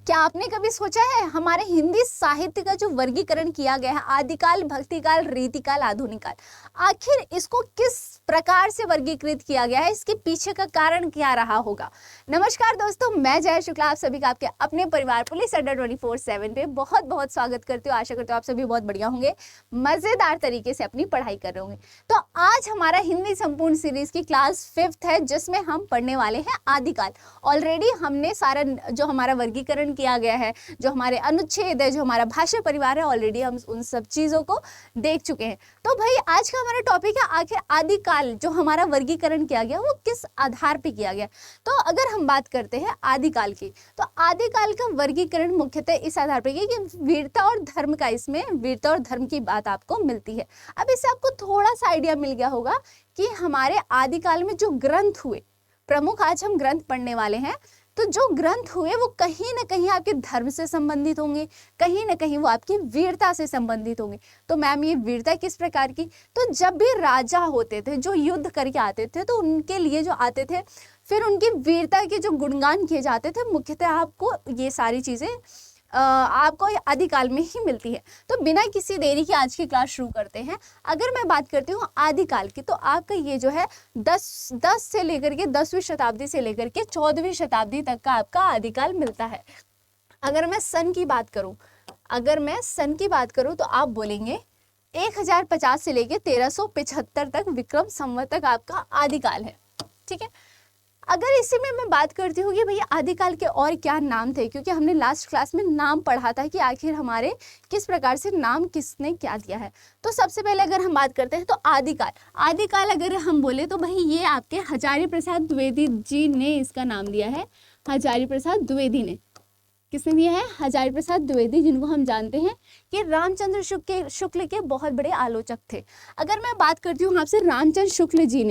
क्या आपने कभी सोचा है हमारे हिंदी साहित्य का जो वर्गीकरण किया गया है, आदिकाल, भक्तिकाल, रीतिकाल, आधुनिक काल, आखिर इसको किस प्रकार से वर्गीकृत किया गया है, इसके पीछे का कारण क्या रहा होगा। नमस्कार दोस्तों, मैं जय शुक्ला आप सभी का आपके अपने परिवार पुलिस अड्डा 24/7 पे बहुत बहुत स्वागत करती हूँ। आशा करती हूँ आप सभी बहुत बढ़िया होंगे, मजेदार तरीके से अपनी पढ़ाई कर रहे होंगे। तो आज हमारा हिंदी संपूर्ण सीरीज की क्लास 5th है, जिसमें हम पढ़ने वाले हैं आदिकाल। ऑलरेडी हमने सारा जो हमारा वर्गीकरण किया गया है, जो हमारे अनुच्छेद है, जो हमारा भाषा परिवार है, ऑलरेडी हम उन सब चीजों को देख चुके हैं। तो भाई आज का हमारा टॉपिक है आखिर आदिकाल जो हमारा वर्गीकरण किया गया वो किस आधार पे किया गया। तो अगर हम बात करते हैं आदिकाल की, तो आदिकाल का वर्गीकरण मुख्यतः इस आधार पर किया कि वीरता और धर्म का, इसमें वीरता और धर्म की बात आपको मिलती है। अब इससे आपको थोड़ा सा आइडिया मिल गया होगा कि हमारे आदिकाल में जो ग्रंथ हुए, प्रमुख आज हम ग्रंथ पढ़ने वाले हैं, तो जो ग्रंथ हुए वो कहीं ना कहीं आपके धर्म से संबंधित होंगे, कहीं ना कहीं वो आपकी वीरता से संबंधित होंगे। तो मैम ये वीरता किस प्रकार की, तो जब भी राजा होते थे जो युद्ध करके आते थे, तो उनके लिए जो आते थे फिर उनकी वीरता के जो गुणगान किए जाते थे, मुख्यतः आपको ये सारी चीजें आपको आदिकाल में ही मिलती है। तो बिना किसी देरी के आज की क्लास शुरू करते हैं। अगर मैं बात करती हूँ आदिकाल की, तो आपका ये जो है 10 से लेकर के 10वीं शताब्दी से लेकर के 14वीं शताब्दी तक का आपका आदिकाल मिलता है। अगर मैं सन की बात करूँ तो आप बोलेंगे 1050 से लेकर 1375 तक विक्रम संवत तक आपका आदिकाल है। ठीक है, अगर इसी में मैं बात करती हूँ कि भैया आदिकाल के और क्या नाम थे, क्योंकि हमने लास्ट क्लास में नाम पढ़ा था कि आखिर हमारे किस प्रकार से नाम किसने क्या दिया है। तो सबसे पहले अगर हम बात करते हैं तो आदिकाल अगर हम बोले तो भाई ये आपके हजारी प्रसाद द्विवेदी जी ने इसका नाम दिया है। हजारी प्रसाद द्विवेदी ने, किसने दिया है? हजारी प्रसाद द्विवेदी, जिनको हम जानते हैं कि रामचंद्र शुक्ल के बहुत बड़े आलोचक थे। अगर मैं बात करती हूँ आपसे रामचंद्र शुक्ल जी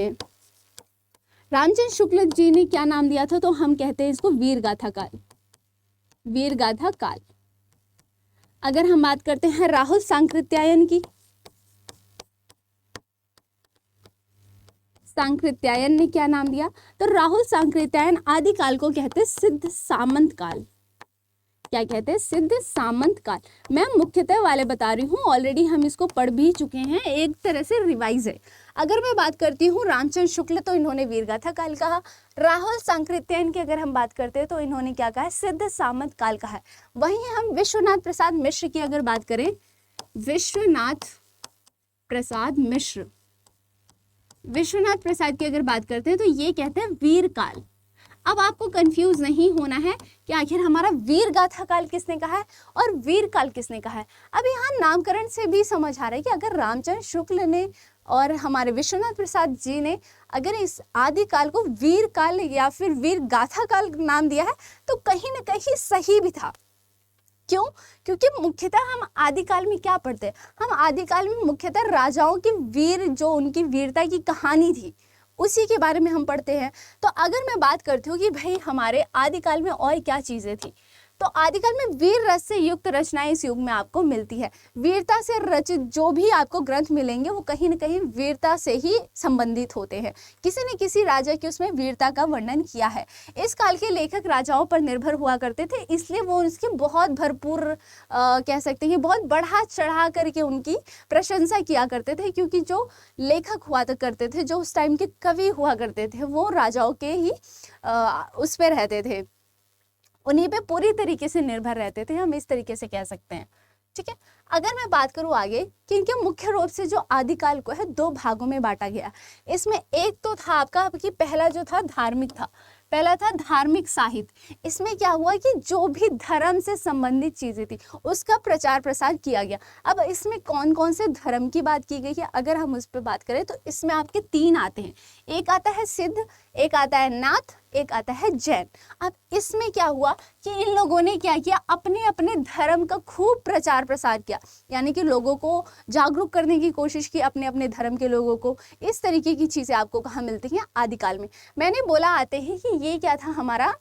ने क्या नाम दिया था, तो हम कहते हैं इसको वीरगाथा काल। अगर हम बात करते हैं राहुल सांकृत्यायन की, सांकृत्यायन ने क्या नाम दिया, तो राहुल सांकृत्यायन आदिकाल को कहते हैं सिद्ध सामंत काल। क्या कहते हैं? सिद्ध सामंत काल। मैं मुख्यतः वाले बता रही हूँ, ऑलरेडी हम इसको पढ़ भी चुके हैं, एक तरह से रिवाइज है। अगर मैं बात करती हूँ रामचंद्र शुक्ल, तो इन्होंने वीरगाथा काल कहा। राहुल सांकृत्यायन की अगर हम बात करते हैं तो इन्होंने क्या कहा है? सिद्ध सामंत काल कहा है। वहीं हम विश्वनाथ प्रसाद मिश्र की अगर बात करें, विश्वनाथ प्रसाद की अगर बात करते हैं तो ये कहते हैं वीर काल। अब आपको कंफ्यूज नहीं होना है कि आखिर हमारा वीरगाथा काल किसने कहा है और वीर काल किसने कहा है। अब यहाँ नामकरण से भी समझ आ रहा है कि अगर रामचंद्र शुक्ल ने और हमारे विश्वनाथ प्रसाद जी ने अगर इस आदिकाल को वीर काल या फिर वीरगाथा काल नाम दिया है, तो कहीं ना कहीं सही भी था। क्यों? क्योंकि मुख्यतः हम आदिकाल में क्या पढ़ते हैं? हम आदिकाल में मुख्यतः राजाओं की वीर, जो उनकी वीरता की कहानी थी, उसी के बारे में हम पढ़ते हैं। तो अगर मैं बात करती हूँ कि भाई हमारे आदिकाल में और क्या चीजें थी, तो आदिकाल में वीर रस से युक्त रचनाएं इस युग में आपको मिलती है। वीरता से रचित जो भी आपको ग्रंथ मिलेंगे वो कहीं ना कहीं वीरता से ही संबंधित होते हैं। किसी न किसी राजा की उसमें वीरता का वर्णन किया है। इस काल के लेखक राजाओं पर निर्भर हुआ करते थे, इसलिए वो उसकी बहुत भरपूर कह सकते हैं बहुत बढ़ा चढ़ा करके उनकी प्रशंसा किया करते थे, क्योंकि जो लेखक हुआ करते थे, जो उस टाइम के कवि हुआ करते थे, वो राजाओं के ही उस पर रहते थे, उन्हीं पे पूरी तरीके से निर्भर रहते थे, हम इस तरीके से कह सकते हैं। ठीक है, अगर मैं बात करूं आगे कि इनके मुख्य रूप से जो आदिकाल को है 2 भागों में बांटा गया। इसमें एक तो था आपका कि पहला जो था धार्मिक था, पहला था धार्मिक साहित्य। इसमें क्या हुआ कि जो भी धर्म से संबंधित चीजें थी उसका प्रचार प्रसार किया गया। अब इसमें कौन कौन से धर्म की बात की गई है, अगर हम उस पर बात करें तो इसमें आपके 3 आते हैं। एक आता है सिद्ध, एक आता है नाथ, एक आता है जैन। अब इसमें क्या हुआ कि इन लोगों ने क्या किया, अपने अपने धर्म का खूब प्रचार प्रसार किया, यानी कि लोगों को जागरूक करने की कोशिश की, अपने अपने धर्म के लोगों को। इस तरीके की चीजें आपको कहाँ मिलती हैं? आदिकाल में। मैंने बोला आते ही कि ये क्या था, हमारा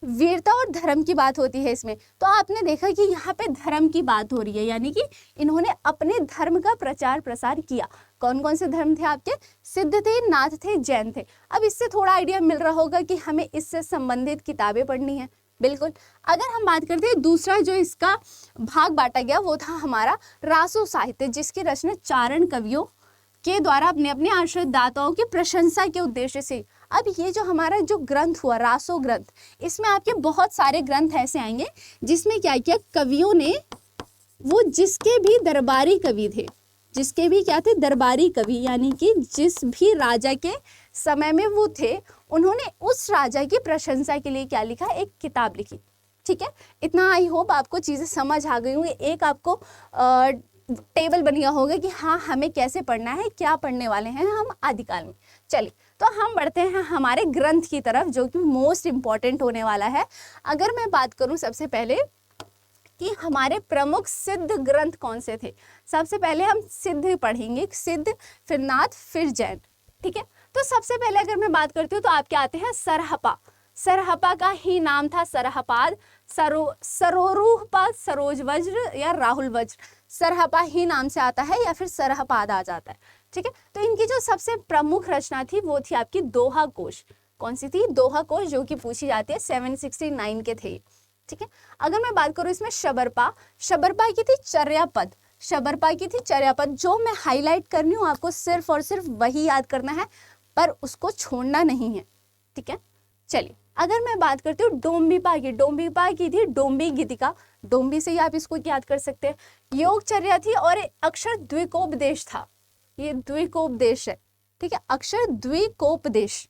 वीरता और धर्म की बात होती है इसमें। तो आपने देखा कि यहाँ पे धर्म की बात हो रही है, यानी कि इन्होंने अपने धर्म का प्रचार प्रसार किया। कौन कौन से धर्म थे आपके? सिद्ध थे, नाथ थे, जैन थे। अब इससे थोड़ा आइडिया मिल रहा होगा कि हमें इससे संबंधित किताबें पढ़नी है। बिल्कुल। अगर हम बात करते हैं दूसरा जो इसका भाग बांटा गया वो था हमारा रासो साहित्य, जिसकी रचना चारण कवियों के द्वारा अपने अपने आश्रित दाताओं की प्रशंसा के उद्देश्य से। अब ये जो हमारा जो ग्रंथ हुआ रासो ग्रंथ, इसमें आपके बहुत सारे ग्रंथ ऐसे आएंगे जिसमें क्या किया कवियों ने, वो जिसके भी दरबारी कवि थे, जिसके भी क्या थे दरबारी कवि, यानी कि जिस भी राजा के समय में वो थे, उन्होंने उस राजा की प्रशंसा के लिए क्या लिखा, एक किताब लिखी। ठीक है, इतना आई होप आपको चीजें समझ आ गई होंगी, एक आपको टेबल बन गया होगा कि हाँ हमें कैसे पढ़ना है, क्या पढ़ने वाले हैं हम आदिकाल में। चलिए तो हम बढ़ते हैं हमारे ग्रंथ की तरफ, जो कि मोस्ट इंपॉर्टेंट होने वाला है। अगर मैं बात करूं सबसे पहले कि हमारे प्रमुख सिद्ध ग्रंथ कौन से थे, सबसे पहले हम सिद्ध पढ़ेंगे, सिद्ध फिर नाथ फिर जैन। ठीक है, तो सबसे पहले अगर मैं बात करती हूँ तो आपके आते हैं सरहपा। सरहपा का ही नाम था सरहपाद, सरोरूहपाद, सरोज वज्र या राहुल वज्र, सरहपा ही नाम से आता है या फिर सरहपाद आ जाता है। ठीक है, तो इनकी जो सबसे प्रमुख रचना थी वो थी आपकी दोहा कोश। कौन सी थी, दोहा कोश, जो कि पूछी जाती है 769 के थे। ठीक है, अगर मैं बात करूं इसमें शबरपा, शबरपा की थी चर्यापद, शबरपा की थी चर्यापद। जो मैं हाईलाइट कर रही हूँ आपको सिर्फ और सिर्फ वही याद करना है, पर उसको छोड़ना नहीं है। ठीक है, चलिए अगर मैं बात करती हूँ डोम्बिपा की, डोम्बिपा की थी डोम्बी गीतिका, डोम्बी से ही आप इसको याद कर सकते हैं। योगचर्या थी और अक्षर द्विकोपदेश था, ये द्विकोपदेश है। ठीक है, अक्षर द्विकोपदेश।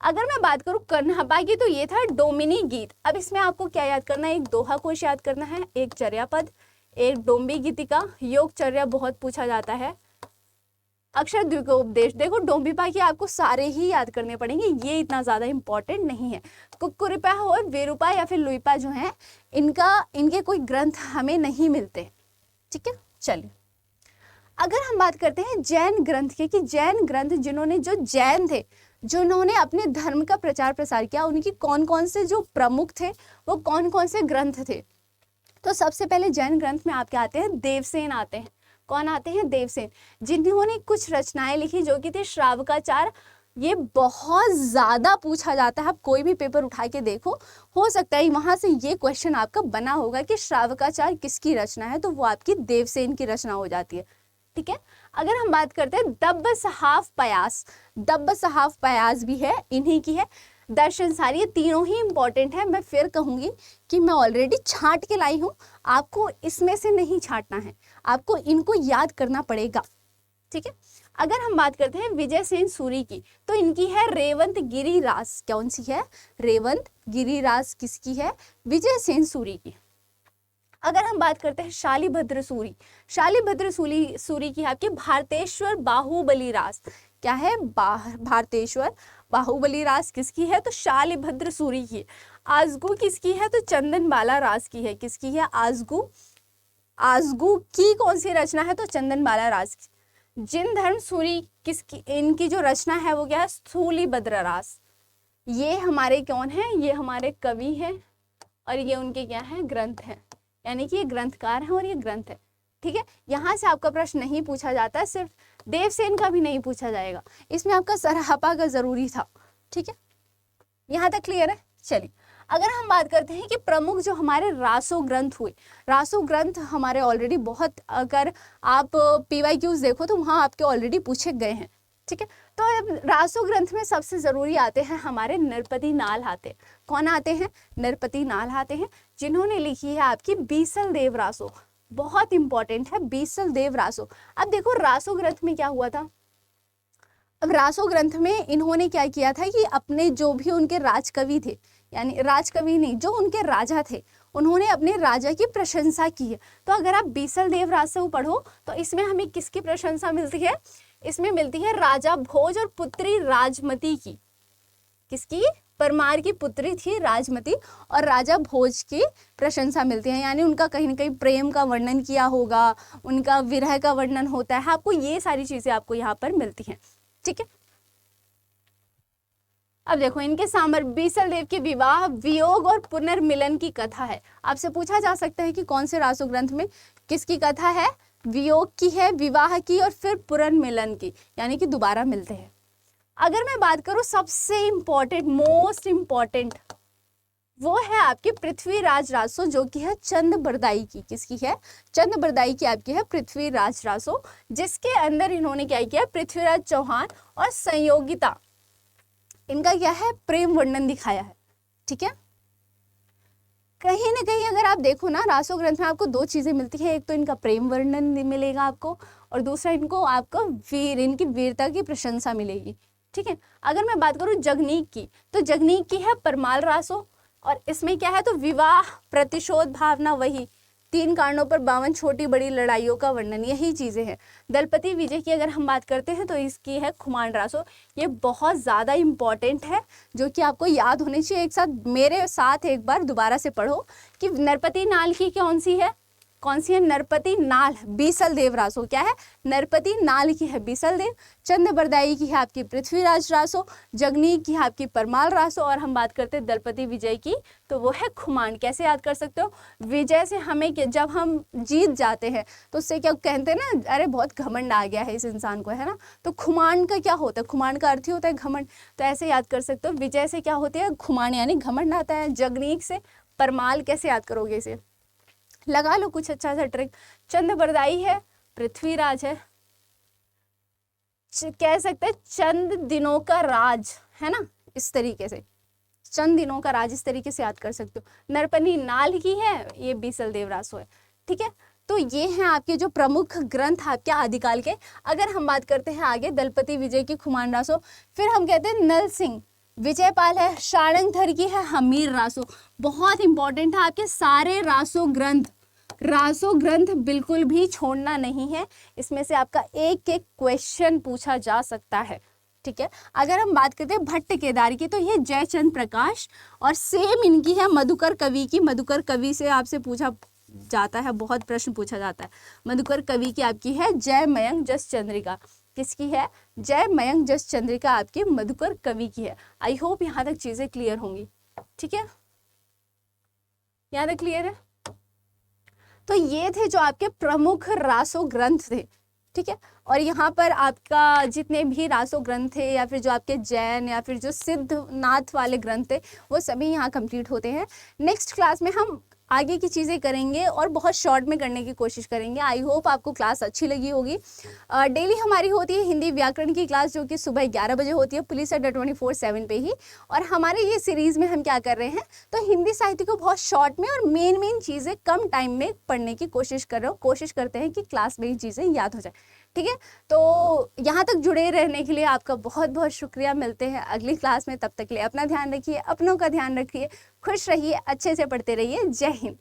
अगर मैं बात करूं कन्हपा की तो ये था डोमिनी गीत। अब इसमें आपको क्या याद करना है, एक दोहा कोश याद करना है, एक चर्यापद, एक डोम्बी गीतिका, योगचर्या बहुत पूछा जाता है, अक्षर द्विकोपदेश। देखो डोम्बिपा की आपको सारे ही याद करने पड़ेंगे, ये इतना ज्यादा इंपॉर्टेंट नहीं है। कुक्कुरिपा और वेरुपा या फिर लुइपा जो है, इनके कोई ग्रंथ हमें नहीं मिलते। ठीक है, चलिए अगर हम बात करते हैं जैन ग्रंथ की, कि जैन ग्रंथ जिन्होंने, जो जैन थे जिन्होंने अपने धर्म का प्रचार प्रसार किया, उनकी कौन कौन से जो प्रमुख थे, वो कौन कौन से ग्रंथ थे। तो सबसे पहले जैन ग्रंथ में आपके आते हैं देवसेन आते हैं। कौन आते हैं, देवसेन, जिन्होंने कुछ रचनाएं लिखी जो कि थे श्रावकाचार। ये बहुत ज्यादा पूछा जाता है, आप कोई भी पेपर उठा के देखो, हो सकता है वहां से ये क्वेश्चन आपका बना होगा कि श्रावकाचार किसकी रचना है, तो वो आपकी देवसेन की रचना हो जाती है। ठीक है, अगर हम बात करते हैं दब्ब सहाफ पयास, दब्ब सहाफ पयास भी है, इन्हीं की है। दर्शन सारी, ये तीनों ही इंपॉर्टेंट है। मैं फिर कहूंगी कि मैं ऑलरेडी छांट के लाई हूं, आपको इसमें से नहीं छांटना है, आपको इनको याद करना पड़ेगा। ठीक है, अगर हम बात करते हैं विजय सेन सूरी की, तो इनकी है रेवंत गिरिरास। कौन सी है, रेवंत गिरिरास किसकी है, विजय सेन सूरी की। अगर हम बात करते हैं शालिभद्र सूरी, शालिभद्र सूरी की है आपकी भारतेश्वर बाहुबली रास। क्या है, भारतेश्वर बाहुबली रास किसकी है, तो शालिभद्र सूरी की। आजगू किसकी है, तो चंदन बाला रास की है। किसकी है, आजगू, आजगू की कौन सी रचना है, तो चंदन बाला रास की। जिन धर्म सूरी किसकी, इनकी जो रचना है वो क्या है, स्थूलीभद्र रास। ये हमारे कौन है, ये हमारे कवि हैं और ये उनके क्या है, ग्रंथ है, यानी कि ये ग्रंथकार हैं और ये ग्रंथ है। ठीक है, यहाँ से आपका प्रश्न नहीं पूछा जाता है, सिर्फ देवसेन का भी नहीं पूछा जाएगा, इसमें आपका सरहपा का जरूरी था। ठीक है, यहाँ तक क्लियर है। चलिए अगर हम बात करते हैं कि प्रमुख जो हमारे रासो ग्रंथ हुए, रासो ग्रंथ हमारे ऑलरेडी बहुत, अगर आप PYQs देखो तो वहाँ आपके ऑलरेडी पूछे गए हैं। ठीक है, तो रासो ग्रंथ में सबसे जरूरी आते हैं हमारे नृपति नाल आते। कौन आते हैं, नृपति नाल आते हैं, जिन्होंने लिखी है आपकी बीसल देव रासो। बहुत इंपॉर्टेंट है बीसल देव रासो। अब देखो रासो ग्रंथ में क्या हुआ था, अब रासो ग्रंथ में इन्होंने क्या किया था कि अपने जो भी उनके राजकवि थे, यानी राजकवि नहीं, जो उनके राजा थे, उन्होंने अपने राजा की प्रशंसा की है। तो अगर आप बीसल देव रासो पढ़ो तो इसमें हमें किसकी प्रशंसा मिलती है, इसमें मिलती है राजा भोज और पुत्री राजमती की। किसकी, परमार की पुत्री थी राजमती और राजा भोज की प्रशंसा मिलती है, यानी उनका कहीं ना कहीं प्रेम का वर्णन किया होगा, उनका विरह का वर्णन होता है, आपको ये सारी चीजें आपको यहाँ पर मिलती हैं। ठीक है, अब देखो इनके सामर बीसल देव के विवाह, वियोग और पुनर्मिलन की कथा है। आपसे पूछा जा सकता है कि कौन से रासो ग्रंथ में किसकी कथा है, वियोग की है, विवाह की और फिर पुनर्मिलन की, यानी कि दोबारा मिलते हैं। अगर मैं बात करूं सबसे इंपॉर्टेंट, मोस्ट इंपॉर्टेंट, वो है आपकी पृथ्वीराज रासो, जो कि है चंद बरदाई की। किसकी है? चंद बरदाई की आपकी है पृथ्वीराज रासो, जिसके अंदर इन्होंने क्या किया? पृथ्वीराज चौहान और संयोगिता, इनका क्या है? प्रेम वर्णन दिखाया है। ठीक है, कहीं ना कहीं अगर आप देखो ना, रासो ग्रंथ में आपको दो चीजें मिलती है, एक तो इनका प्रेम वर्णन मिलेगा आपको, और दूसरा इनको आपको इनकी वीरता की प्रशंसा मिलेगी। ठीक है, अगर मैं बात करूं जगनीक की, तो जगनीक की है परमाल रासो, और इसमें क्या है? तो विवाह, प्रतिशोध भावना, वही 3 कारणों पर 52 छोटी बड़ी लड़ाइयों का वर्णन, यही चीजें हैं। दलपति विजय की अगर हम बात करते हैं तो इसकी है खुमान रासो। ये बहुत ज्यादा इंपॉर्टेंट है, जो कि आपको याद होनी चाहिए। एक साथ मेरे साथ एक बार दोबारा से पढ़ो कि नरपति नाल की कौन सी है? नरपति नाल बीसल देव रासो। क्या है? नरपति नाल की है बीसल देव, चंद बरदाई की है आपकी पृथ्वीराज रासो, जगनीक की है आपकी परमाल रासो, और हम बात करते हैं दलपति विजय की, तो वो है खुमान। कैसे याद कर सकते हो? विजय से हमें, जब हम जीत जाते हैं तो उससे क्या कहते हैं ना, अरे बहुत घमंड आ गया है इस इंसान को, है ना। तो खुमान का क्या होता है? खुमान का अर्थ ही होता है घमंड, तो ऐसे याद कर सकते हो। विजय से क्या होती है? खुमान यानी घमंड आता है। जगनीक से परमाल, कैसे याद करोगे इसे? लगा लो कुछ अच्छा सा ट्रिक। चंद बरदाई है, पृथ्वीराज है, कह सकते हैं चंद दिनों का राज, है ना, इस तरीके से चंद दिनों का राज, इस तरीके से याद कर सकते हो। नरपति नाल की है, ये बीसल देव रासो है। ठीक है, तो ये हैं आपके जो प्रमुख ग्रंथ आपके आदिकाल के। अगर हम बात करते हैं आगे दलपति विजय की खुमान रासो, फिर हम कहते हैं नल सिंह विजयपाल है, सारंगधर की है हमीर रासो। बहुत इंपॉर्टेंट है, आपके सारे रासो ग्रंथ बिल्कुल भी छोड़ना नहीं है, इसमें से आपका एक एक क्वेश्चन पूछा जा सकता है। ठीक है, अगर हम बात करते हैं भट्ट केदार की, तो ये जयचंद प्रकाश, और सेम इनकी है मधुकर कवि की। मधुकर कवि से आपसे पूछा जाता है, बहुत प्रश्न पूछा जाता है। मधुकर कवि की आपकी है जय मयंक जस चंद्रिका। किसकी है? जय मयंक जस चंद्रिका आपकी मधुकर कवि की है। आई होप यहाँ तक चीजें क्लियर होंगी। ठीक है, यहाँ तक क्लियर है? तो ये थे जो आपके प्रमुख रासो ग्रंथ थे। ठीक है, और यहाँ पर आपका जितने भी रासो ग्रंथ थे, या फिर जो आपके जैन या फिर जो सिद्धनाथ वाले ग्रंथ थे, वो सभी यहाँ कंप्लीट होते हैं। नेक्स्ट क्लास में हम आगे की चीज़ें करेंगे और बहुत शॉर्ट में करने की कोशिश करेंगे। आई होप आपको क्लास अच्छी लगी होगी। डेली हमारी होती है हिंदी व्याकरण की क्लास, जो कि सुबह 11 बजे होती है पुलिस अड्डा 24/7 पे ही। और हमारे ये सीरीज़ में हम क्या कर रहे हैं, तो हिंदी साहित्य को बहुत शॉर्ट में और मेन चीज़ें कम टाइम में पढ़ने की कोशिश कर रहे हो। कोशिश करते हैं कि क्लास में ही चीज़ें याद हो जाए। ठीक है, तो यहाँ तक जुड़े रहने के लिए आपका बहुत बहुत शुक्रिया। मिलते हैं अगली क्लास में, तब तक के लिए अपना ध्यान रखिए, अपनों का ध्यान रखिए, खुश रहिए, अच्छे से पढ़ते रहिए। जय हिंद।